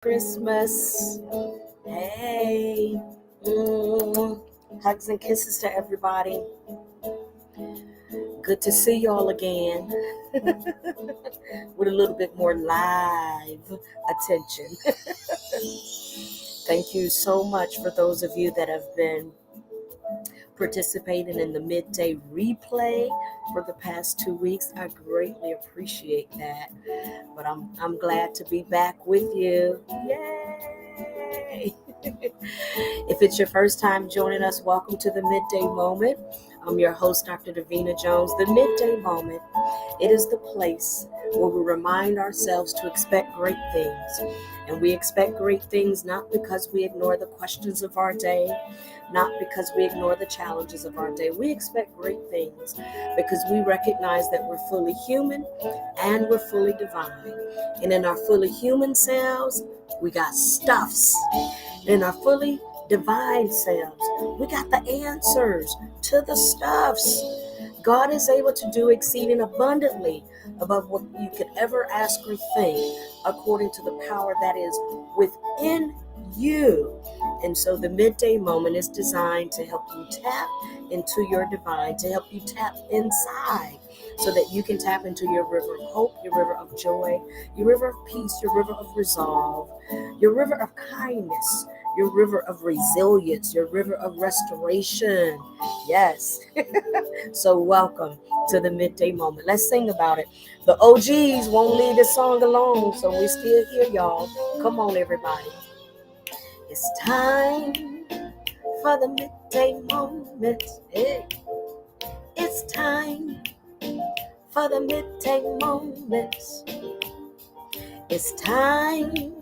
Christmas. Hey. Mm. Hugs and kisses to everybody. Good to see y'all again with a little bit more live attention. Thank you so much for those of you that have been participating in the midday replay for the past 2 weeks. I greatly appreciate that. But I'm glad to be back with you. Yay! If it's your first time joining us, welcome to the Midday Moment. I'm your host, Dr. Davina Jones. The Midday Moment, it is the place where we remind ourselves to expect great things. And we expect great things not because we ignore the questions of our day, not because we ignore the challenges of our day. We expect great things because we recognize that we're fully human and we're fully divine. And in our fully human selves, we got stuffs. In our fully divine selves, we got the answers to the stuffs. God is able to do exceeding abundantly above what you could ever ask or think, according to the power that is within you. And so the midday moment is designed to help you tap into your divine, to help you tap inside so that you can tap into your river of hope, your river of joy, your river of peace, your river of resolve, your river of kindness, your river of resilience, your river of restoration. Yes. So welcome to the midday moment. Let's sing about it. The OGs won't leave this song alone, so we're still here, y'all. Come on, everybody. It's time for the midday moment. Hey. It's time for the midday moment. It's time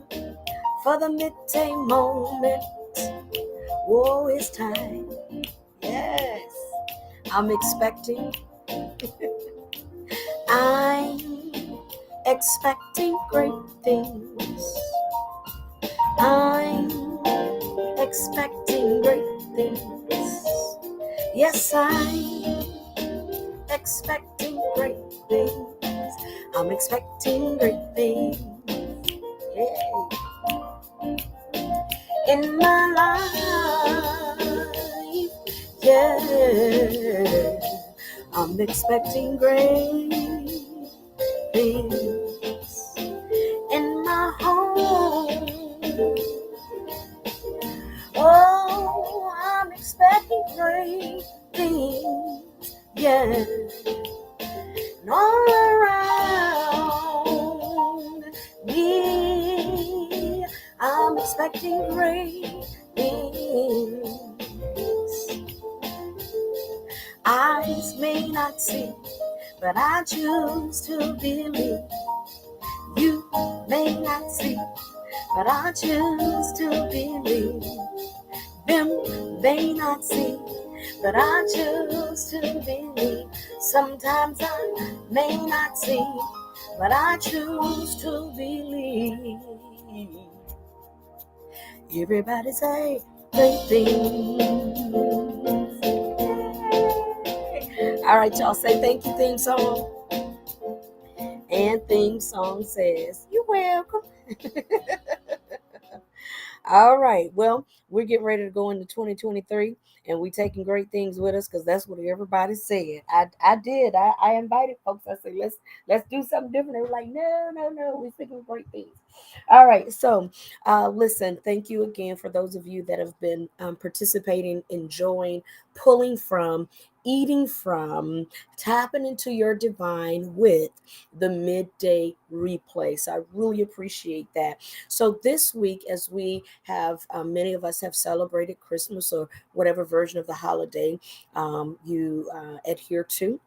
for the midday moment. Whoa, it's time. Yes. I'm expecting. I'm expecting great things. I'm expecting great things. Yes, I'm expecting great things. I'm expecting great things. Yeah. In my life, yeah. I'm expecting great things in my home. Oh, I'm expecting great things, yeah. And all around me, I'm expecting great things. Eyes may not see, but I choose to believe. You may not see, but I choose to believe. Them may not see, but I choose to believe. Sometimes I may not see, but I choose to believe. Everybody say great things. All right, y'all, say thank you, theme song. And theme song says, you're welcome. All right. Well, we're getting ready to go into 2023 and we taking great things with us because that's what everybody said. I did. I invited folks. I said, let's do something different. They were like, no. We're thinking great things. All right. So listen, thank you again for those of you that have been participating, enjoying, pulling from, eating from, tapping into your divine with the midday replay. So I really appreciate that. So this week, as we have, many of us have celebrated Christmas or whatever version of the holiday you adhere to.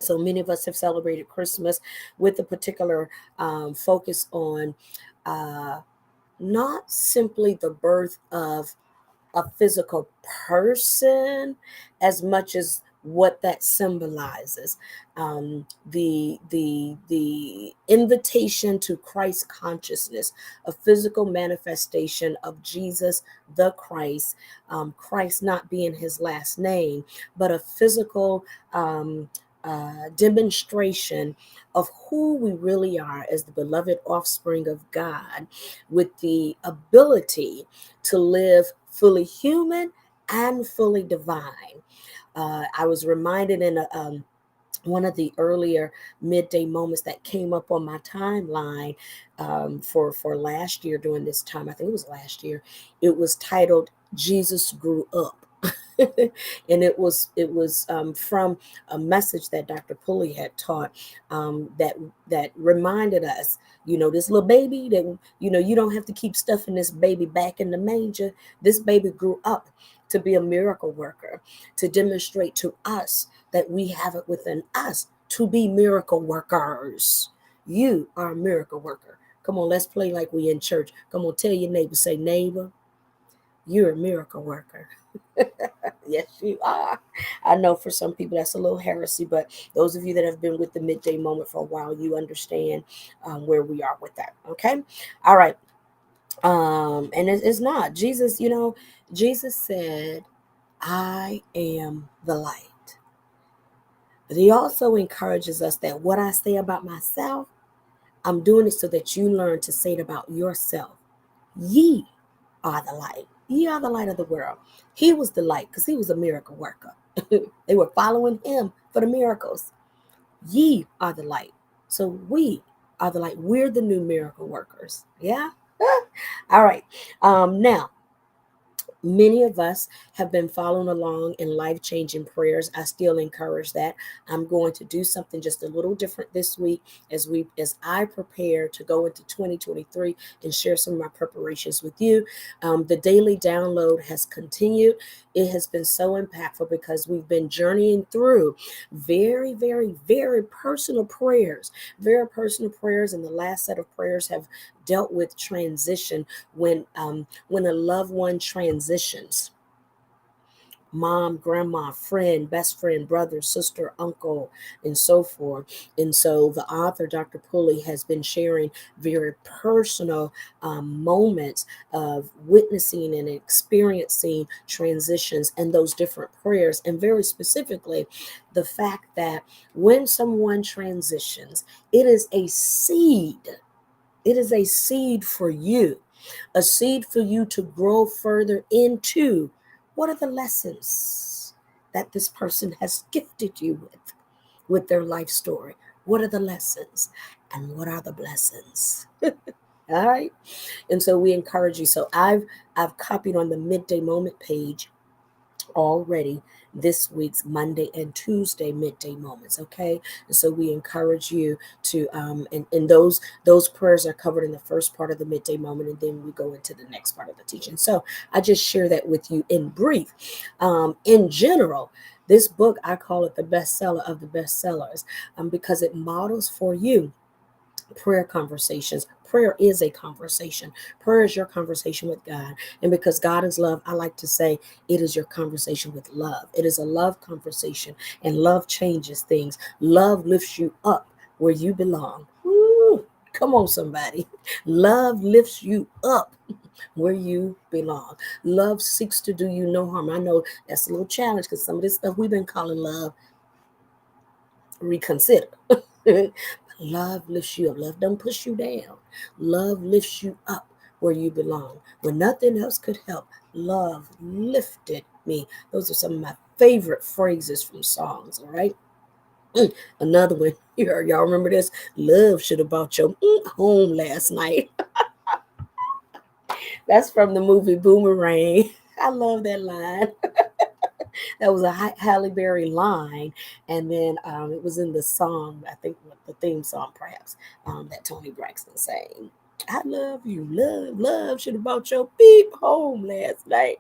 So many of us have celebrated Christmas with a particular focus on uh, not simply the birth of a physical person as much as what that symbolizes, the invitation to Christ consciousness, a physical manifestation of Jesus the Christ, Christ not being his last name, but a physical demonstration of who we really are as the beloved offspring of God, with the ability to live fully human and fully divine. I was reminded in one of the earlier midday moments that came up on my timeline for last year during this time. I think it was last year. It was titled "Jesus Grew Up." And it was from a message that Dr. Pulley had taught, that reminded us, this little baby that, you don't have to keep stuffing this baby back in the manger. This baby grew up to be a miracle worker, to demonstrate to us that we have it within us to be miracle workers. You are a miracle worker. Come on, let's play like we in church. Come on, tell your neighbor, say, neighbor, you're a miracle worker. Yes, you are. I know for some people that's a little heresy, but those of you that have been with the midday moment for a while, you understand where we are with that. Okay. All right. And it's not Jesus, Jesus said, I am the light. But he also encourages us that what I say about myself, I'm doing it so that you learn to say it about yourself. Ye are the light. Ye are the light of the world. He was the light because he was a miracle worker. They were following him for the miracles. Ye are the light. So we are the light. We're the new miracle workers. Yeah? All right. Now, many of us have been following along in life-changing prayers. I still encourage that. I'm going to do something just a little different this week as I prepare to go into 2023 and share some of my preparations with you. The daily download has continued. It has been so impactful because we've been journeying through very, very, very personal prayers. Very personal prayers, and the last set of prayers have dealt with transition, when a loved one transitions, mom, grandma, friend, best friend, brother, sister, uncle, and so forth. And so the author, Dr. Pulley, has been sharing very personal moments of witnessing and experiencing transitions and those different prayers. And very specifically, the fact that when someone transitions, it is a seed. It is a seed for you, a seed for you to grow further into. What are the lessons that this person has gifted you with their life story? What are the lessons and what are the blessings? All right. And so we encourage you. So I've copied on the midday moment page already this week's Monday and Tuesday midday moments. Okay. And so we encourage you to and those prayers are covered in the first part of the midday moment, and then we go into the next part of the teaching. So I just share that with you in brief. In general, this book, I call it the bestseller of the bestsellers, because it models for you prayer conversations. Prayer is a conversation. Prayer is your conversation with God. And because God is love, I like to say it is your conversation with love. It is a love conversation, and love changes things. Love lifts you up where you belong. Woo! Come on, somebody. Love lifts you up where you belong. Love seeks to do you no harm. I know that's a little challenge because some of this stuff we've been calling love, reconsider. Love lifts you up. Love don't push you down. Love lifts you up where you belong. When nothing else could help, love lifted me. Those are some of my favorite phrases from songs, all right? Another one, y'all remember this? Love should have brought your home last night. That's from the movie Boomerang. I love that line. That was a Halle Berry line, and then it was in the song, I think the theme song perhaps, that Tony Braxton sang. I love you, love should have brought your beep home last night.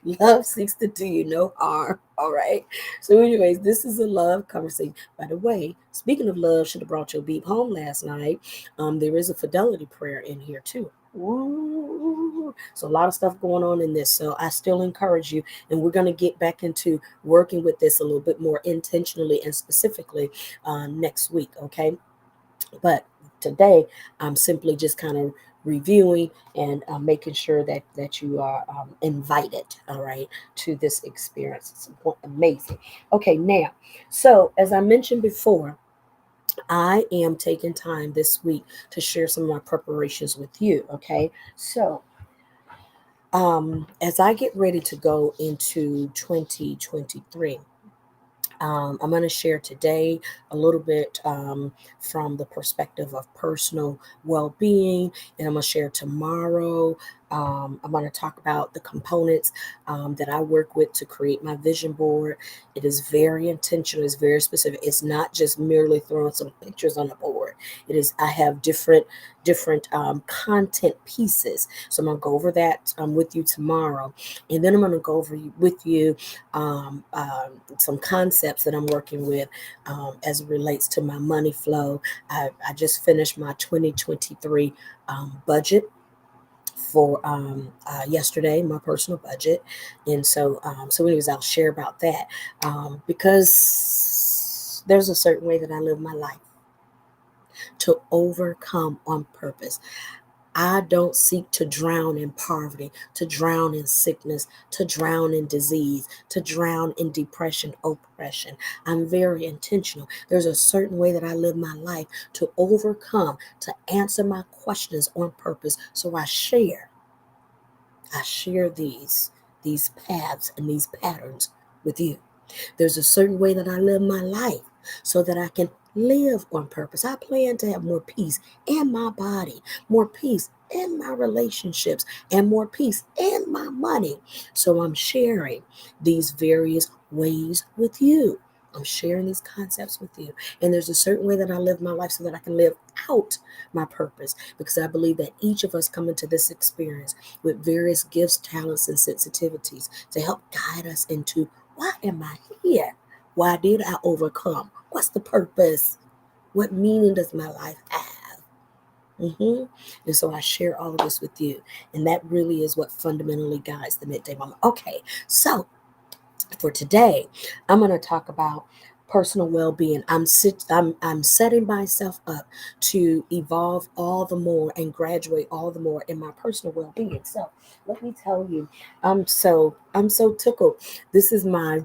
Love seeks to do you no harm. All right. So, anyways, this is a love conversation. By the way, speaking of love, should have brought your beep home last night. There is a fidelity prayer in here too. Ooh. So a lot of stuff going on in this. So I still encourage you, and we're going to get back into working with this a little bit more intentionally and specifically next week. Okay. But today, I'm simply just kind of reviewing and making sure that you are invited, all right, to this experience. It's amazing. Okay, now, so as I mentioned before, I am taking time this week to share some of my preparations with you. Okay, so as I get ready to go into 2023, I'm going to share today a little bit from the perspective of personal well being, and I'm going to share tomorrow. I'm going to talk about the components that I work with to create my vision board. It is very intentional, it's very specific. It's not just merely throwing some pictures on the board. It is, I have different content pieces. So I'm going to go over that with you tomorrow. And then I'm going to go over with you some concepts that I'm working with as it relates to my money flow. I just finished my 2023 budget for yesterday, my personal budget, and so anyways, I'll share about that because there's a certain way that I live my life to overcome on purpose. I don't seek to drown in poverty, to drown in sickness, to drown in disease, to drown in depression, oppression. I'm very intentional. There's a certain way that I live my life to overcome, to answer my questions on purpose. So I share these paths and these patterns with you. There's a certain way that I live my life so that I can live on purpose. I plan to have more peace in my body, more peace in my relationships, and more peace in my money. So I'm sharing these various ways with you. I'm sharing these concepts with you. And there's a certain way that I live my life so that I can live out my purpose, because I believe that each of us come into this experience with various gifts, talents, and sensitivities to help guide us into, why am I here? Why did I overcome? What's the purpose? What meaning does my life have? And so I share all of this with you. And that really is what fundamentally guides the midday moment. Okay, so for today, I'm going to talk about personal well-being. I'm setting myself up to evolve all the more and graduate all the more in my personal well-being. So let me tell you, I'm so tickled. This is my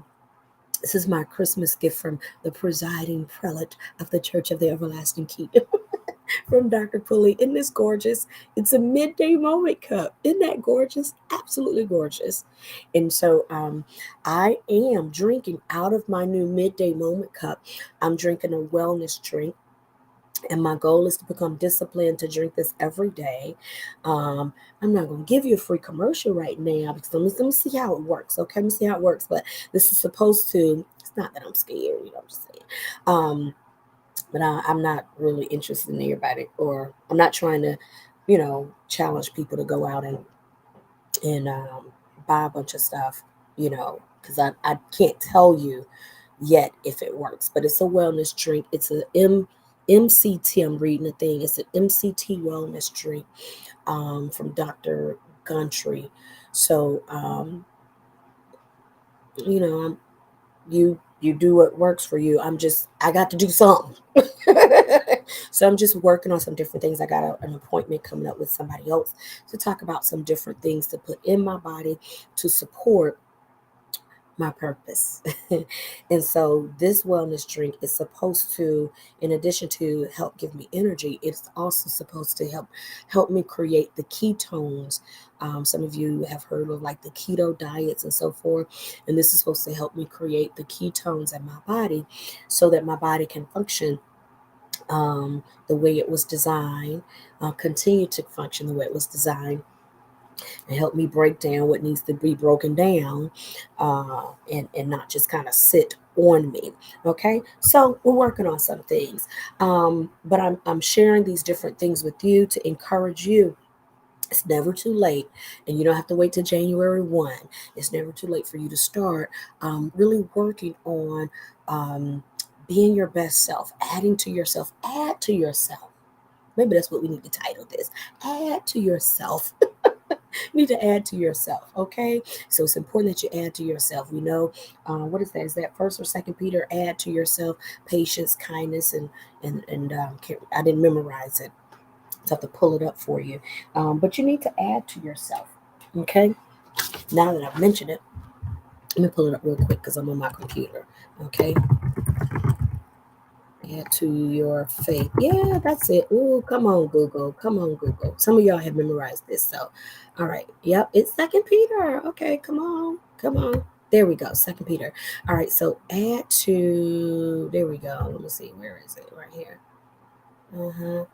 this is my Christmas gift from the presiding prelate of the Church of the Everlasting Kingdom, from Dr. Pulley. Isn't this gorgeous? It's a midday moment cup. Isn't that gorgeous? Absolutely gorgeous. And so I am drinking out of my new midday moment cup. I'm drinking a wellness drink. And my goal is to become disciplined to drink this every day. Um, I'm not going to give you a free commercial right now because let me see how it works. Okay, let me see how it works. But this is supposed to, it's not that I'm scared, I'm just saying. But I'm not really interested in everybody, or I'm not trying to, challenge people to go out and buy a bunch of stuff, because I can't tell you yet if it works. But it's a wellness drink. It's a MCT. I'm reading the thing. It's an MCT wellness drink from Dr. Guntry. So I'm you do what works for you. I got to do something. So I'm just working on some different things. I got an appointment coming up with somebody else to talk about some different things to put in my body to support my purpose. And so this wellness drink is supposed to, in addition to help give me energy, it's also supposed to help me create the ketones. Some of you have heard of like the keto diets and so forth, and this is supposed to help me create the ketones in my body so that my body can function the way it was designed, continue to function the way it was designed, and help me break down what needs to be broken down, and not just kind of sit on me. Okay, so we're working on some things, but I'm sharing these different things with you to encourage you. It's never too late, and you don't have to wait till January 1. It's never too late for you to start really working on being your best self, adding to yourself, add to yourself. Maybe that's what we need to title this. Add to yourself. You need to add to yourself, okay? So it's important that you add to yourself. We know, what is that? Is that First or Second Peter? Add to yourself patience, kindness, and I didn't memorize it. So I have to pull it up for you. But you need to add to yourself. Okay. Now that I've mentioned it, let me pull it up real quick because I'm on my computer. Okay. Add to your faith. Yeah, that's it. Oh, come on, Google. Come on, Google. Some of y'all have memorized this. So, all right. Yep, it's Second Peter. Okay, come on. Come on. There we go. Second Peter. All right. So add to. There we go. Let me see. Where is it? Right here. Uh-huh.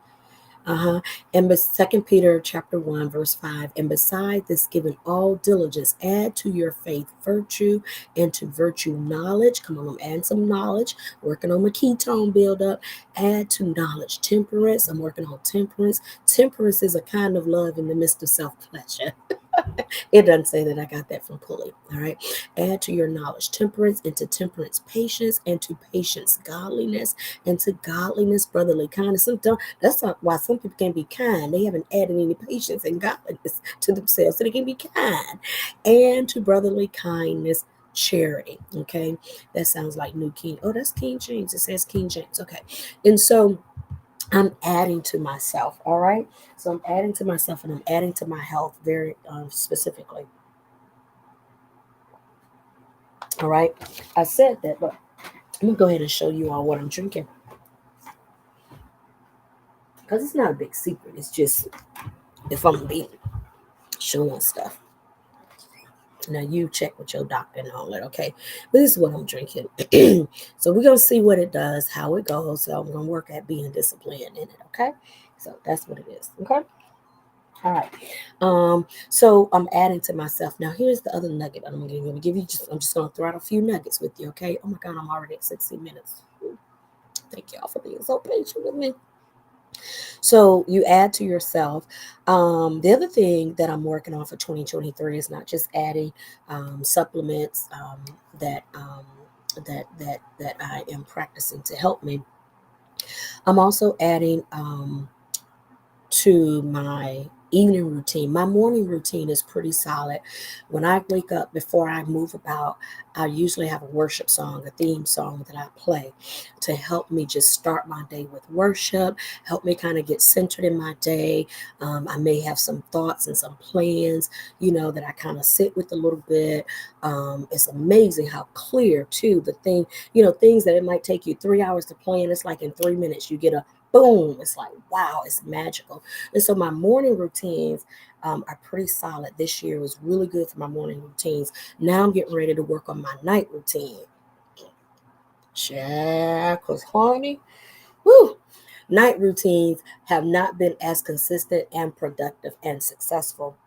Uh-huh. And Second Peter chapter 1, verse 5. And beside this, given all diligence, add to your faith virtue, and to virtue knowledge. Come on, I'm adding some knowledge, working on my ketone buildup. Add to knowledge temperance. I'm working on temperance. Temperance is a kind of love in the midst of self-pleasure. It doesn't say that I got that from Pulley. All right. Add to your knowledge temperance, and to temperance patience, and to patience godliness, and to godliness brotherly kindness. That's not why some people can be kind. They haven't added any patience and godliness to themselves, so they can be kind. And to brotherly kindness, charity. Okay. That sounds like New King. Oh, that's King James. It says King James. Okay. And so I'm adding to myself. All right. So I'm adding to myself, and I'm adding to my health very specifically. All right. I said that, but I'm going to go ahead and show you all what I'm drinking because it's not a big secret. It's just if I'm being showing stuff. Now you check with your doctor and all that, okay? But this is what I'm drinking. So we're gonna see what it does, how it goes. So I'm gonna work at being disciplined in it, okay? So that's what it is. Okay. All right. So I'm adding to myself. Now here's the other nugget I'm gonna give you. I'm just gonna throw out a few nuggets with you, okay? Oh my god, I'm already at 60 minutes. Thank y'all for being so patient with me. So you add to yourself. The other thing that I'm working on for 2023 is not just adding supplements that I am practicing to help me. I'm also adding to my evening routine. My morning routine is pretty solid. When I wake up, before I move about, I usually have a worship song, a theme song that I play to help me just start my day with worship, help me kind of get centered in my day. I may have some thoughts and some plans, that I kind of sit with a little bit. It's amazing how clear, too, the thing, things that it might take you 3 hours to plan, it's like in 3 minutes you get a boom. It's like, wow, it's magical. And so my morning routines are pretty solid. This year was really good for my morning routines. Now I'm getting ready to work on my night routine. Check, cause honey, woo, night routines have not been as consistent and productive and successful.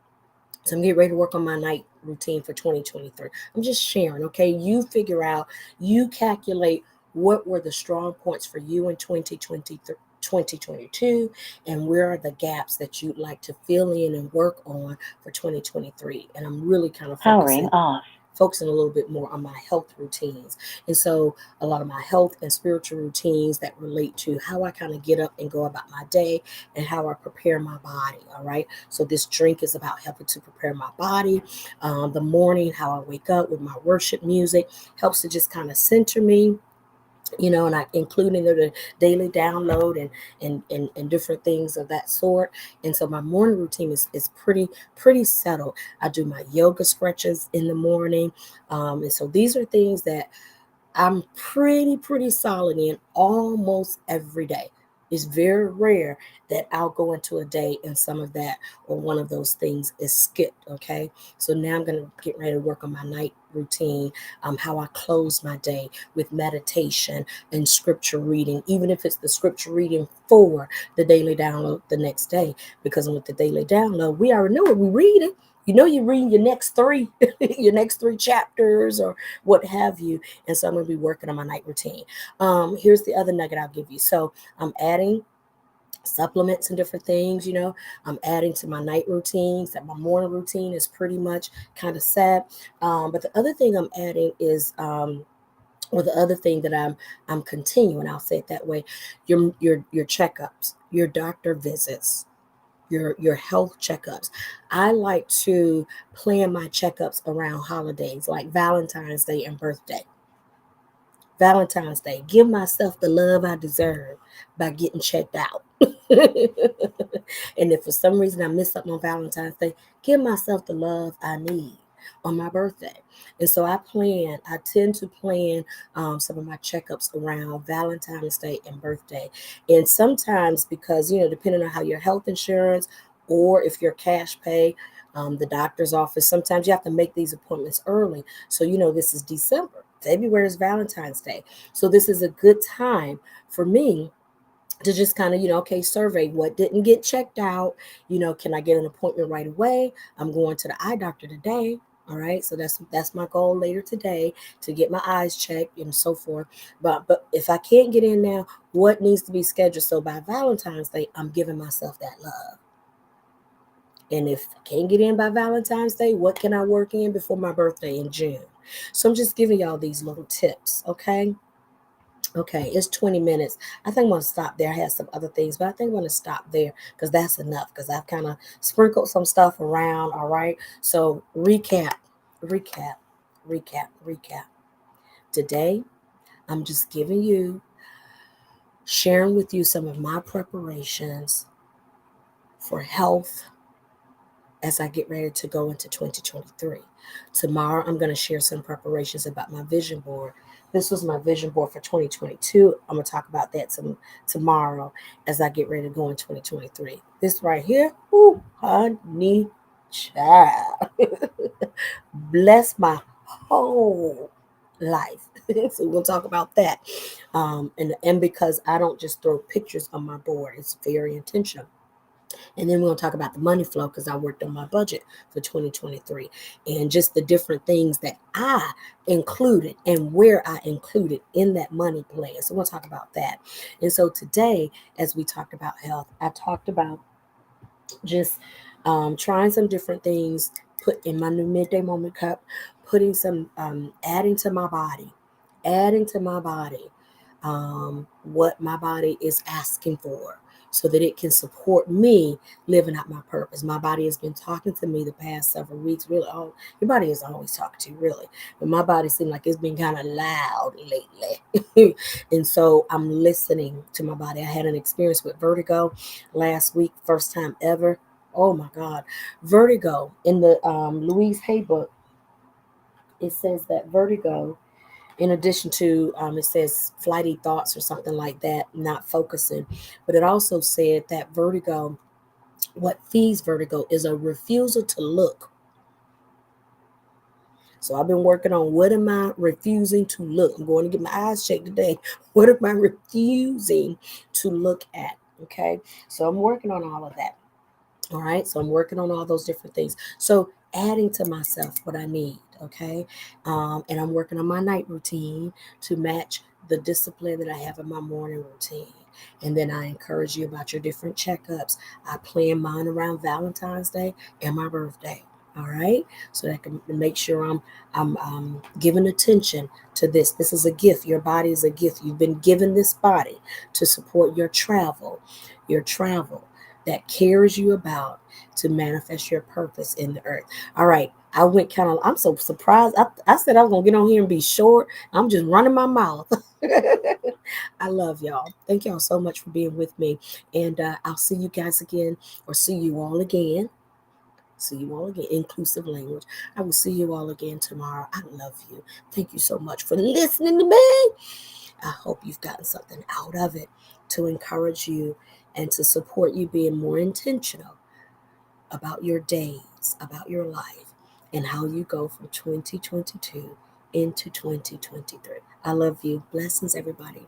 So I'm getting ready to work on my night routine for 2023. I'm just sharing, okay? You figure out, you calculate what were the strong points for you in 2023. 2022, and where are the gaps that you'd like to fill in and work on for 2023. And I'm really kind of focusing a little bit more on my health routines. And so a lot of my health and spiritual routines that relate to how I kind of get up and go about my day and how I prepare my body. All right. So this drink is about helping to prepare my body. The morning, how I wake up with my worship music helps to just kind of center me, and I include in the daily download and different things of that sort. And so my morning routine is pretty settled. I do my yoga stretches in the morning. And so these are things that I'm pretty solid in almost every day. It's very rare that I'll go into a day and some of that or one of those things is skipped. Okay. So now I'm going to get ready to work on my night routine, how I close my day with meditation and scripture reading, even if it's the scripture reading for the daily download the next day. Because with the daily download, we already know what we're reading. You're reading your next three, your next three chapters or what have you. And so I'm going to be working on my night routine. Here's the other nugget I'll give you. So I'm adding supplements and different things, I'm adding to my night routines. That my morning routine is pretty much kind of set. But the other thing I'm adding is, or the other thing that I'm continuing, I'll say it that way, your checkups, your doctor visits, your health checkups. I like to plan my checkups around holidays like Valentine's Day and birthday. Valentine's Day. Give myself the love I deserve by getting checked out. And if for some reason I miss something on Valentine's Day, give myself the love I need on my birthday. And so I tend to plan some of my checkups around Valentine's Day and birthday. And sometimes because, depending on how your health insurance or if you're cash pay, the doctor's office, sometimes you have to make these appointments early. So, this is December. February is Valentine's Day. So this is a good time for me to just kind of, okay, survey what didn't get checked out. Can I get an appointment right away? I'm going to the eye doctor today. All right, so that's my goal later today, to get my eyes checked and so forth. But if I can't get in now, what needs to be scheduled? So by Valentine's Day, I'm giving myself that love. And if I can't get in by Valentine's Day, what can I work in before my birthday in June? So I'm just giving y'all these little tips, okay? Okay, it's 20 minutes. I think I'm going to stop there. I had some other things, but I think I'm going to stop there because that's enough, because I've kind of sprinkled some stuff around. All right. So recap, recap. Today, I'm just sharing with you some of my preparations for health as I get ready to go into 2023. Tomorrow, I'm going to share some preparations about my vision board. This was my vision board for 2022. I'm going to talk about that tomorrow as I get ready to go in 2023. This right here, ooh, honey child, bless my whole life. So we'll talk about that. And because I don't just throw pictures on my board, it's very intentional. And then we're going to talk about the money flow because I worked on my budget for 2023 and just the different things that I included and where I included in that money plan. So we'll talk about that. And so today, as we talked about health, I talked about just trying some different things, put in my new midday moment cup, putting some, adding to my body what my body is asking for so that it can support me living out my purpose. My body has been talking to me the past several weeks. Really, oh, your body is always talking to you, really. But my body seems like it's been kind of loud lately. And so I'm listening to my body. I had an experience with vertigo last week, first time ever. Oh my God. Vertigo. In the Louise Hay book, it says that vertigo, in addition to, it says flighty thoughts or something like that, not focusing, but it also said that vertigo, what feeds vertigo is a refusal to look. So I've been working on, what am I refusing to look? I'm going to get my eyes checked today. What am I refusing to look at? Okay. So I'm working on all of that. All right. So I'm working on all those different things. So adding to myself what I need. Okay. And I'm working on my night routine to match the discipline that I have in my morning routine. And then I encourage you about your different checkups. I plan mine around Valentine's Day and my birthday. All right. So that I can make sure I'm giving attention to this. This is a gift. Your body is a gift. You've been given this body to support your travel that cares you about to manifest your purpose in the earth. All right. I'm so surprised. I said I was going to get on here and be short. I'm just running my mouth. I love y'all. Thank y'all so much for being with me. And I'll see you guys again, or see you all again. See you all again. Inclusive language. I will see you all again tomorrow. I love you. Thank you so much for listening to me. I hope you've gotten something out of it to encourage you and to support you being more intentional about your days, about your life, and how you go from 2022 into 2023. I love you. Blessings, everybody.